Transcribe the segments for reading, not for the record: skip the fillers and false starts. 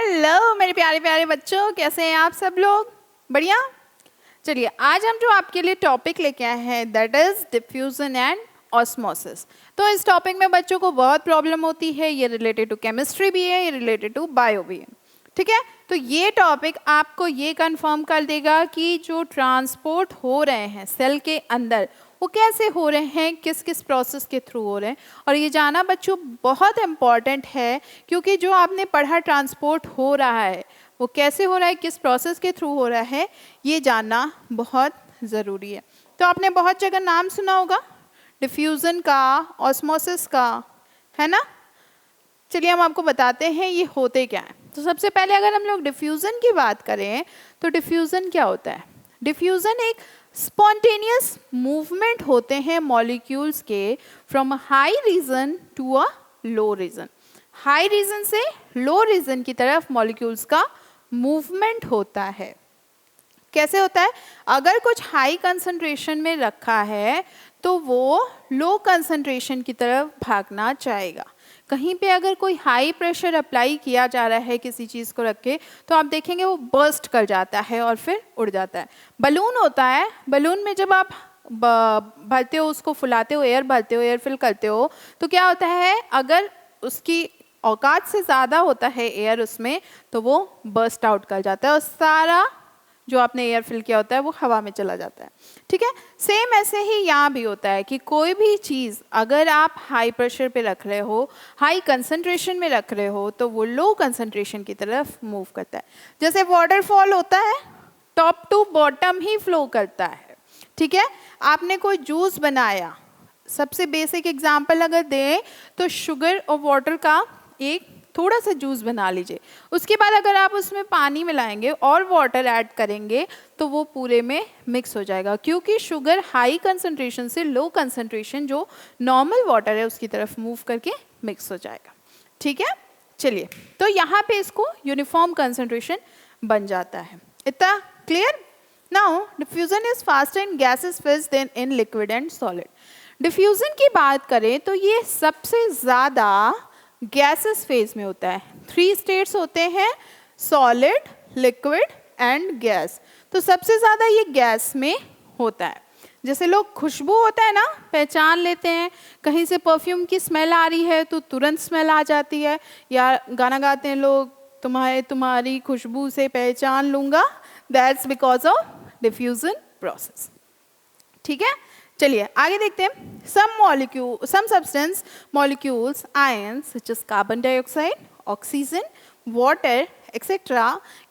Hello मेरे प्यारे प्यारे बच्चों, कैसे हैं आप सब लोग? बढ़िया। चलिए, आज हम जो आपके लिए टॉपिक लेके आए हैं that is diffusion and osmosis. तो इस टॉपिक में बच्चों को बहुत प्रॉब्लम होती है। ये रिलेटेड टू केमिस्ट्री भी है, ये रिलेटेड टू बायो भी है। ठीक है, तो ये टॉपिक आपको ये कंफर्म कर देगा कि जो ट्रांसपोर्ट हो रहे हैं सेल के अंदर वो कैसे हो रहे हैं, किस किस प्रोसेस के थ्रू हो रहे हैं। और ये जानना बच्चों बहुत इम्पॉर्टेंट है, क्योंकि जो आपने पढ़ा ट्रांसपोर्ट हो रहा है वो कैसे हो रहा है, किस प्रोसेस के थ्रू हो रहा है, ये जानना बहुत ज़रूरी है। तो आपने बहुत जगह नाम सुना होगा डिफ्यूज़न का, ऑस्मोसिस का, है ना। चलिए हम आपको बताते हैं ये होते क्या हैं। तो सबसे पहले अगर हम लोग डिफ्यूज़न की बात करें तो डिफ्यूज़न क्या होता है? डिफ्यूज़न एक स्पॉन्टेनियस मूवमेंट होते हैं मॉलिक्यूल्स के from a high region to a low region. High region से लो रीजन की तरफ मॉलिक्यूल्स का मूवमेंट होता है। कैसे होता है? अगर कुछ हाई कंसंट्रेशन में रखा है तो वो लो कंसंट्रेशन की तरफ भागना चाहेगा। कहीं पे अगर कोई हाई प्रेशर अप्लाई किया जा रहा है किसी चीज़ को रख के, तो आप देखेंगे वो बर्स्ट कर जाता है और फिर उड़ जाता है। बलून होता है, बलून में जब आप भरते हो, उसको फुलाते हो, एयर भरते हो, एयर फिल करते हो, तो क्या होता है, अगर उसकी औकात से ज़्यादा होता है एयर उसमें, तो वो बर्स्ट आउट कर जाता है और सारा जो आपने एयर फिल किया होता है वो हवा में चला जाता है। ठीक है, सेम ऐसे ही यहाँ भी होता है कि कोई भी चीज़ अगर आप हाई प्रेशर पे रख रहे हो, हाई कंसंट्रेशन में रख रहे हो, तो वो लो कंसंट्रेशन की तरफ मूव करता है। जैसे वाटरफॉल होता है, टॉप टू बॉटम ही फ्लो करता है। ठीक है, आपने कोई जूस बनाया, सबसे बेसिक एग्जाम्पल अगर दें तो शुगर और वाटर का एक थोड़ा सा जूस बना लीजिए। उसके बाद अगर आप उसमें पानी मिलाएंगे और वाटर ऐड करेंगे तो वो पूरे में मिक्स हो जाएगा, क्योंकि शुगर हाई कंसंट्रेशन से लो कंसंट्रेशन जो नॉर्मल वाटर है उसकी तरफ मूव करके मिक्स हो जाएगा। ठीक है, चलिए, तो यहाँ पे इसको यूनिफॉर्म कंसंट्रेशन बन जाता है। इतना clear? Now diffusion is faster in gases phase than in liquid and solid. Diffusion की बात करें तो ये सबसे ज़्यादा गैसेस फेज में होता है। 3 स्टेट्स होते हैं, सॉलिड, लिक्विड एंड गैस। तो सबसे ज़्यादा ये गैस में होता है। जैसे लोग खुशबू होता है ना, पहचान लेते हैं, कहीं से परफ्यूम की स्मेल आ रही है तो तुरंत स्मेल आ जाती है, या गाना गाते हैं लोग, तुम्हारी खुशबू से पहचान लूँगा, that's because of diffusion process. ठीक है, चलिए आगे देखते हैं। some substance molecules, ions such as carbon dioxide, oxygen, water, etc.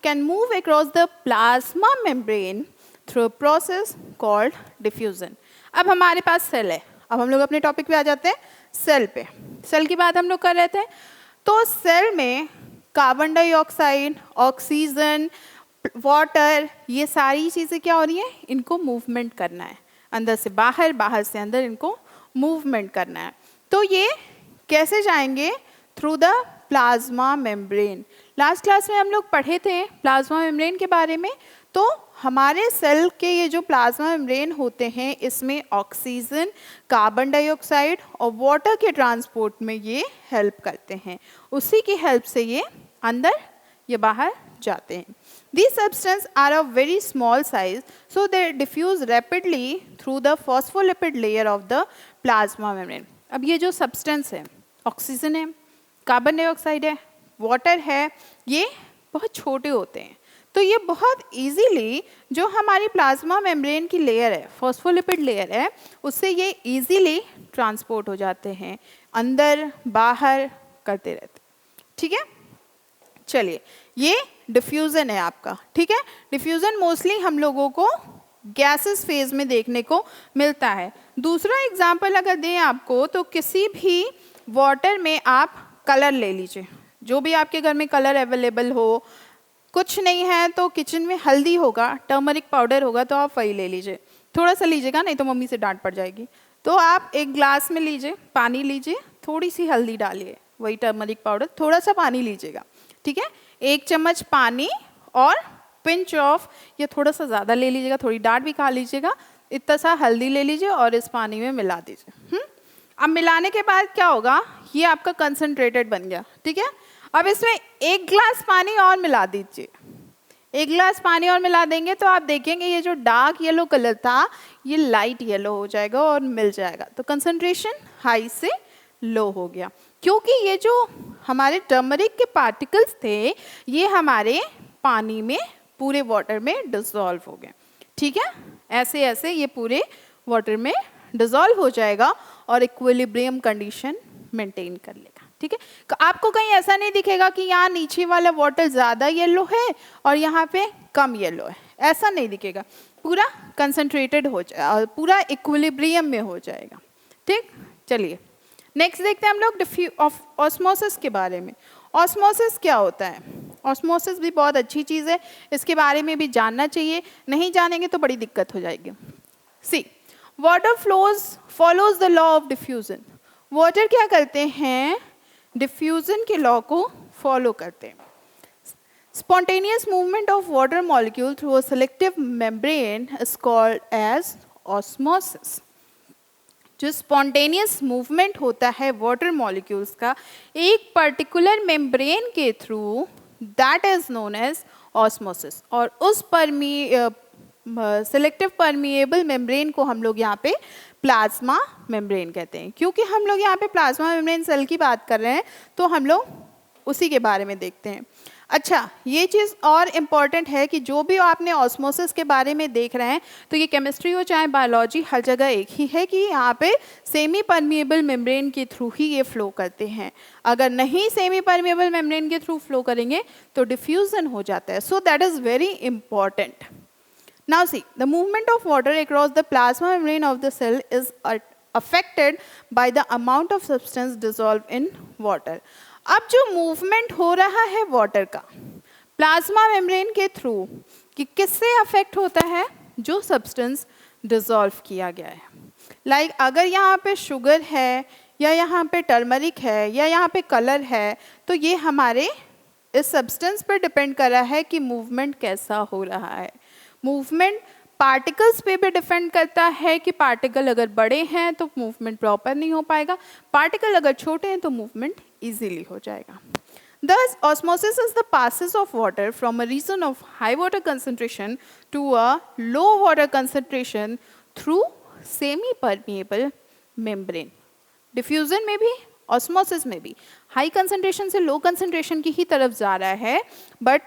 can move across the plasma membrane through a process called diffusion. अब हमारे पास सेल है। अब हम लोग अपने टॉपिक पे आ जाते हैं, सेल पे। सेल की बात हम लोग कर रहे थे। तो सेल में कार्बन डाइऑक्साइड, ऑक्सीजन, वाटर, ये सारी चीज़ें क्या हो रही हैं, इनको मूवमेंट करना है, अंदर से बाहर, बाहर से अंदर, इनको मूवमेंट करना है। तो ये कैसे जाएंगे? Through the plasma membrane. Last class में हम लोग पढ़े थे प्लाज्मा मेम्ब्रेन के बारे में। तो हमारे सेल के ये जो प्लाज्मा मेम्ब्रेन होते हैं, इसमें ऑक्सीजन, कार्बन डाइऑक्साइड और वाटर के ट्रांसपोर्ट में ये हेल्प करते हैं। उसी की हेल्प से ये अंदर या बाहर जाते हैं। These substances are of very small size, so they diffuse rapidly through the phospholipid layer of the plasma membrane. अब ये जो substance है, ऑक्सीजन है, कार्बन डाइऑक्साइड है, वाटर है, ये बहुत छोटे होते हैं। तो ये बहुत इजीली जो हमारी प्लाज्मा मेम्ब्रेन की लेयर है, फॉस्फोलिपिड लेयर है, उससे ये इजीली ट्रांसपोर्ट हो जाते हैं, अंदर बाहर करते रहते हैं। ठीक है, चलिए, ये डिफ्यूज़न है आपका। ठीक है, डिफ्यूज़न मोस्टली हम लोगों को गैसेस फेज में देखने को मिलता है। दूसरा एग्जांपल अगर दें आपको, तो किसी भी वाटर में आप कलर ले लीजिए, जो भी आपके घर में कलर अवेलेबल हो। कुछ नहीं है तो किचन में हल्दी होगा, टर्मरिक पाउडर होगा, तो आप वही ले लीजिए। थोड़ा सा लीजिएगा, नहीं तो मम्मी से डांट पड़ जाएगी। तो आप एक ग्लास में लीजिए, पानी लीजिए, थोड़ी सी हल्दी डालिए, वही टर्मरिक पाउडर, थोड़ा सा पानी लीजिएगा। ठीक है, 1 चम्मच पानी और पिंच ऑफ, या थोड़ा सा ज़्यादा ले लीजिएगा, थोड़ी डांट भी खा लीजिएगा, इतना सा हल्दी ले लीजिए और इस पानी में मिला दीजिए। अब मिलाने के बाद क्या होगा, ये आपका कंसनट्रेटेड बन गया। ठीक है, अब इसमें 1 गिलास पानी और मिला दीजिए, 1 गिलास पानी और मिला देंगे तो आप देखेंगे ये जो डार्क येलो कलर था ये लाइट येलो हो जाएगा और मिल जाएगा। तो कंसंट्रेशन हाई से लो हो गया, क्योंकि ये जो हमारे टर्मरिक के पार्टिकल्स थे ये हमारे पानी में, पूरे वाटर में डिसॉल्व हो गए। ठीक है, ऐसे ऐसे ये पूरे वाटर में डिसॉल्व हो जाएगा और इक्विलिब्रियम कंडीशन मेंटेन कर लेगा। ठीक है, आपको कहीं ऐसा नहीं दिखेगा कि यहाँ नीचे वाला वाटर ज़्यादा येलो है और यहाँ पे कम येलो है, ऐसा नहीं दिखेगा, पूरा कंसंट्रेटेड हो जाएगा, पूरा इक्विलिब्रियम में हो जाएगा। ठीक, चलिए नेक्स्ट देखते हैं हम लोग ऑस्मोसिस के बारे में। ऑस्मोसिस क्या होता है? ऑस्मोसिस भी बहुत अच्छी चीज़ है, इसके बारे में भी जानना चाहिए, नहीं जानेंगे तो बड़ी दिक्कत हो जाएगी। See, water flows follows the law of diffusion. Water क्या करते हैं? डिफ्यूजन के लॉ को फॉलो करते हैं। Spontaneous movement of water molecule through a selective membrane is called as osmosis. जो स्पॉन्टेनियस मूवमेंट होता है वाटर मॉलिक्यूल्स का एक पर्टिकुलर मेम्ब्रेन के through, that is known as osmosis. और उस सेलेक्टिव परमिएबल मेम्ब्रेन को हम लोग यहाँ पे प्लाज्मा मेम्ब्रेन कहते हैं। क्योंकि हम लोग यहाँ पे प्लाज्मा मेम्ब्रेन सेल की बात कर रहे हैं तो हम लोग उसी के बारे में देखते हैं। अच्छा, ये चीज़ और इम्पॉर्टेंट है कि जो भी आपने ऑस्मोसिस के बारे में देख रहे हैं तो ये केमिस्ट्री हो चाहे बायोलॉजी, हर जगह एक ही है कि यहाँ पे सेमी परमिएबल मेम्ब्रेन के थ्रू ही ये फ्लो करते हैं। अगर नहीं सेमी परमिएबल मेम्ब्रेन के थ्रू फ्लो करेंगे तो डिफ्यूजन हो जाता है। So that is very important. Now see, the movement of water across the plasma membrane of the cell is affected by the amount of substance dissolved in water. अब जो movement हो रहा है वाटर का plasma membrane के through, कि किससे affect होता है? जो सब्सटेंस डिसॉल्व किया गया है। लाइक अगर यहाँ पे शुगर है या यहाँ पे टर्मरिक है या यहाँ पे कलर है तो ये हमारे इस सब्सटेंस पर डिपेंड कर रहा है कि मूवमेंट कैसा हो रहा है। मूवमेंट पार्टिकल्स पे भी डिपेंड करता है कि पार्टिकल अगर बड़े हैं तो मूवमेंट प्रॉपर नहीं हो पाएगा, पार्टिकल अगर छोटे हैं तो मूवमेंट इजीली हो जाएगा। Thus, osmosis is the passage of water from a region of high water concentration to a low water concentration through semi-permeable membrane. Diffusion में भी, osmosis में भी हाई कंसंट्रेशन से लो कंसंट्रेशन की ही तरफ जा रहा है, बट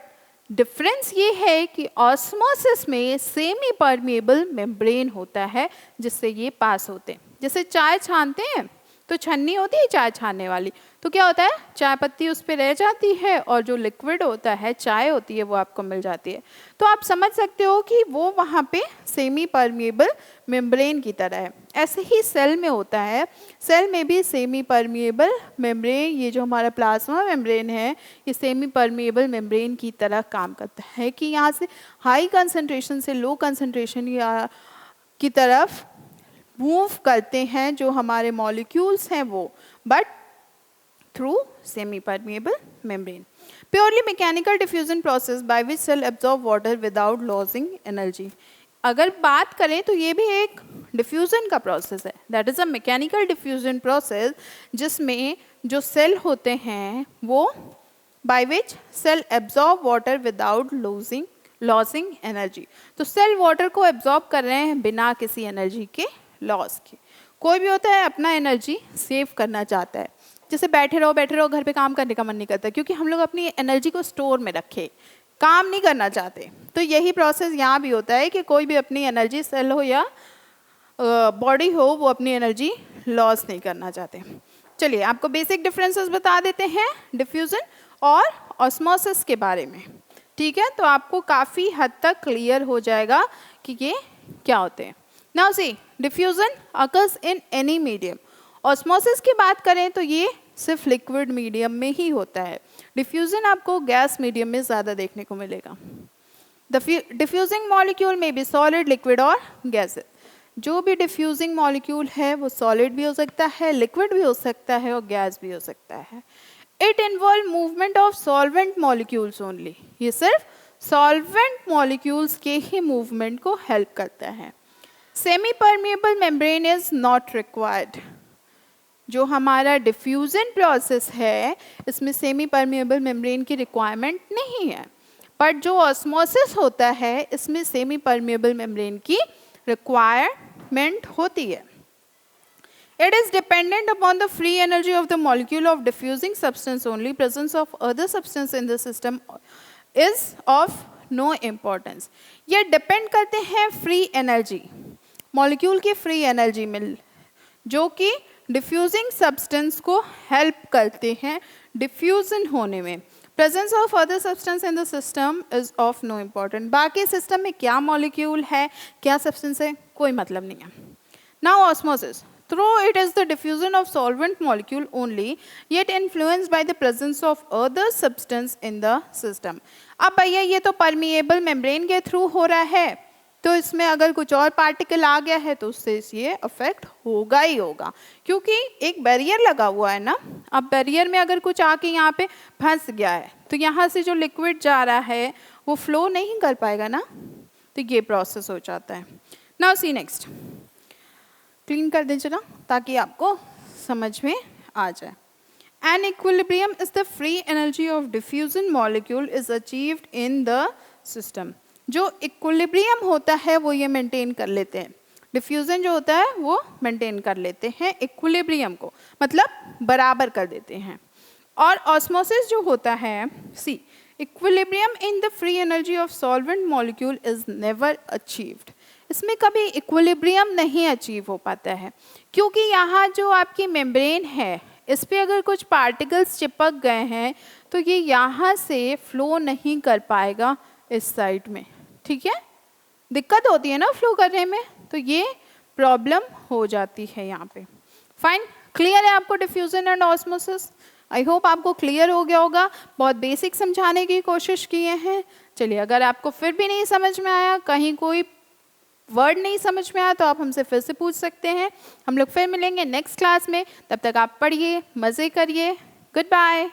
डिफरेंस ये है कि ऑस्मोसिस में सेमी परमिएबल मेम्ब्रेन होता है जिससे ये पास होते हैं। जैसे चाय छानते हैं तो छन्नी होती है चाय छानने वाली, तो क्या होता है? चाय पत्ती उस पर रह जाती है और जो लिक्विड होता है, चाय होती है, वो आपको मिल जाती है। तो आप समझ सकते हो कि वो वहाँ पे सेमी परमिएबल मेम्ब्रेन की तरह है। ऐसे ही सेल में होता है, सेल में भी सेमी परमिएबल मेम्ब्रेन, ये जो हमारा प्लाज्मा मेम्ब्रेन है ये सेमी परमिएबल मेम्ब्रेन की तरह काम करता है कि यहाँ से हाई कंसंट्रेशन से लो कंसंट्रेशन या की तरफ मूव करते हैं जो हमारे मॉलिक्यूल्स हैं वो, but through semi permeable membrane. Purely mechanical diffusion process by which cell absorb water without losing energy. अगर बात करें तो ये भी एक डिफ्यूजन का प्रोसेस है, that is a mechanical diffusion process जिसमें जो सेल होते हैं वो by which cell absorb water without losing energy. तो सेल वाटर को एब्जॉर्ब कर रहे हैं बिना किसी एनर्जी के लॉस के। कोई भी होता है अपना एनर्जी सेव करना चाहता है, जैसे बैठे रहो घर पे काम करने का मन नहीं करता क्योंकि हम लोग अपनी एनर्जी को स्टोर में रखे, काम नहीं करना चाहते। तो यही प्रोसेस यहाँ भी होता है कि कोई भी अपनी एनर्जी, सेल हो या बॉडी हो, वो अपनी एनर्जी लॉस नहीं करना चाहते। चलिए आपको बेसिक डिफरेंसेस बता देते हैं डिफ्यूजन और ऑस्मोसिस के बारे में। ठीक है, तो आपको काफ़ी हद तक क्लियर हो जाएगा कि ये क्या होते हैं। Now see, diffusion occurs in any medium. Osmosis की बात करें तो ये सिर्फ लिक्विड मीडियम में ही होता है। डिफ्यूजन आपको गैस मीडियम में ज़्यादा देखने को मिलेगा। द डिफ्यूजिंग मॉलिक्यूल में बी सॉलिड, लिक्विड और गैसेस। जो भी डिफ्यूजिंग मॉलिक्यूल है वो सॉलिड भी हो सकता है, लिक्विड भी हो सकता है और गैस भी हो सकता है। It involve movement of solvent molecules only. ये सिर्फ सॉल्वेंट मॉलिक्यूल्स के ही मूवमेंट को हेल्प करता है। Semi permeable membrane is not required. जो हमारा डिफ्यूजन प्रोसेस है इसमें सेमी परमिएबल मेम्ब्रेन की रिक्वायरमेंट नहीं है, बट जो ऑस्मोसिस होता है इसमें सेमी परमिएबल मेम्ब्रेन की रिक्वायरमेंट होती है. It is dependent upon the free energy of the molecule of diffusing substance only. Presence of other substance in the system is of no importance. ये depend करते हैं free energy, molecule की free energy में, जो कि diffusing substance को help करते हैं diffusion होने में. Presence of other substance in the system is of no importance. बाकी system में क्या molecule है, क्या substance है, कोई मतलब नहीं है. Now osmosis. Though it is the diffusion of solvent molecule only, yet influenced by the presence of other substance in the system. अब भैया ये तो permeable membrane के थ्रू हो रहा है, तो इसमें अगर कुछ और पार्टिकल आ गया है तो उससे ये अफेक्ट होगा ही होगा, क्योंकि एक बैरियर लगा हुआ है ना. अब बैरियर में अगर कुछ आके यहाँ पे फंस गया है तो यहाँ से जो लिक्विड जा रहा है वो फ्लो नहीं कर पाएगा ना, तो ये प्रोसेस हो जाता है. नाउ सी नेक्स्ट, क्लीन कर दें चला ताकि आपको समझ में आ जाए. An equilibrium is the free energy of diffusion molecule is achieved in the system. जो इक्विलिब्रियम होता है वो ये मेंटेन कर लेते हैं, डिफ्यूजन जो होता है वो मेंटेन कर लेते हैं इक्विलिब्रियम को, मतलब बराबर कर देते हैं. और ऑस्मोसिस जो होता है, see equilibrium in the free energy of solvent molecule is never achieved. इसमें कभी इक्विलिब्रियम नहीं अचीव हो पाता है, क्योंकि यहाँ जो आपकी मेम्ब्रेन है इस पर अगर कुछ पार्टिकल्स चिपक गए हैं तो ये यहाँ से फ्लो नहीं कर पाएगा इस साइड में. ठीक है, दिक्कत होती है ना फ्लो करने में, तो ये प्रॉब्लम हो जाती है यहाँ पे. फाइन, क्लियर है आपको diffusion and osmosis? I hope आपको क्लियर हो गया होगा. बहुत बेसिक समझाने की कोशिश किए हैं. चलिए, अगर आपको फिर भी नहीं समझ में आया, कहीं कोई वर्ड नहीं समझ में आया, तो आप हमसे फिर से पूछ सकते हैं. हम लोग फिर मिलेंगे नेक्स्ट क्लास में. तब तक आप पढ़िए, मज़े करिए. Good bye.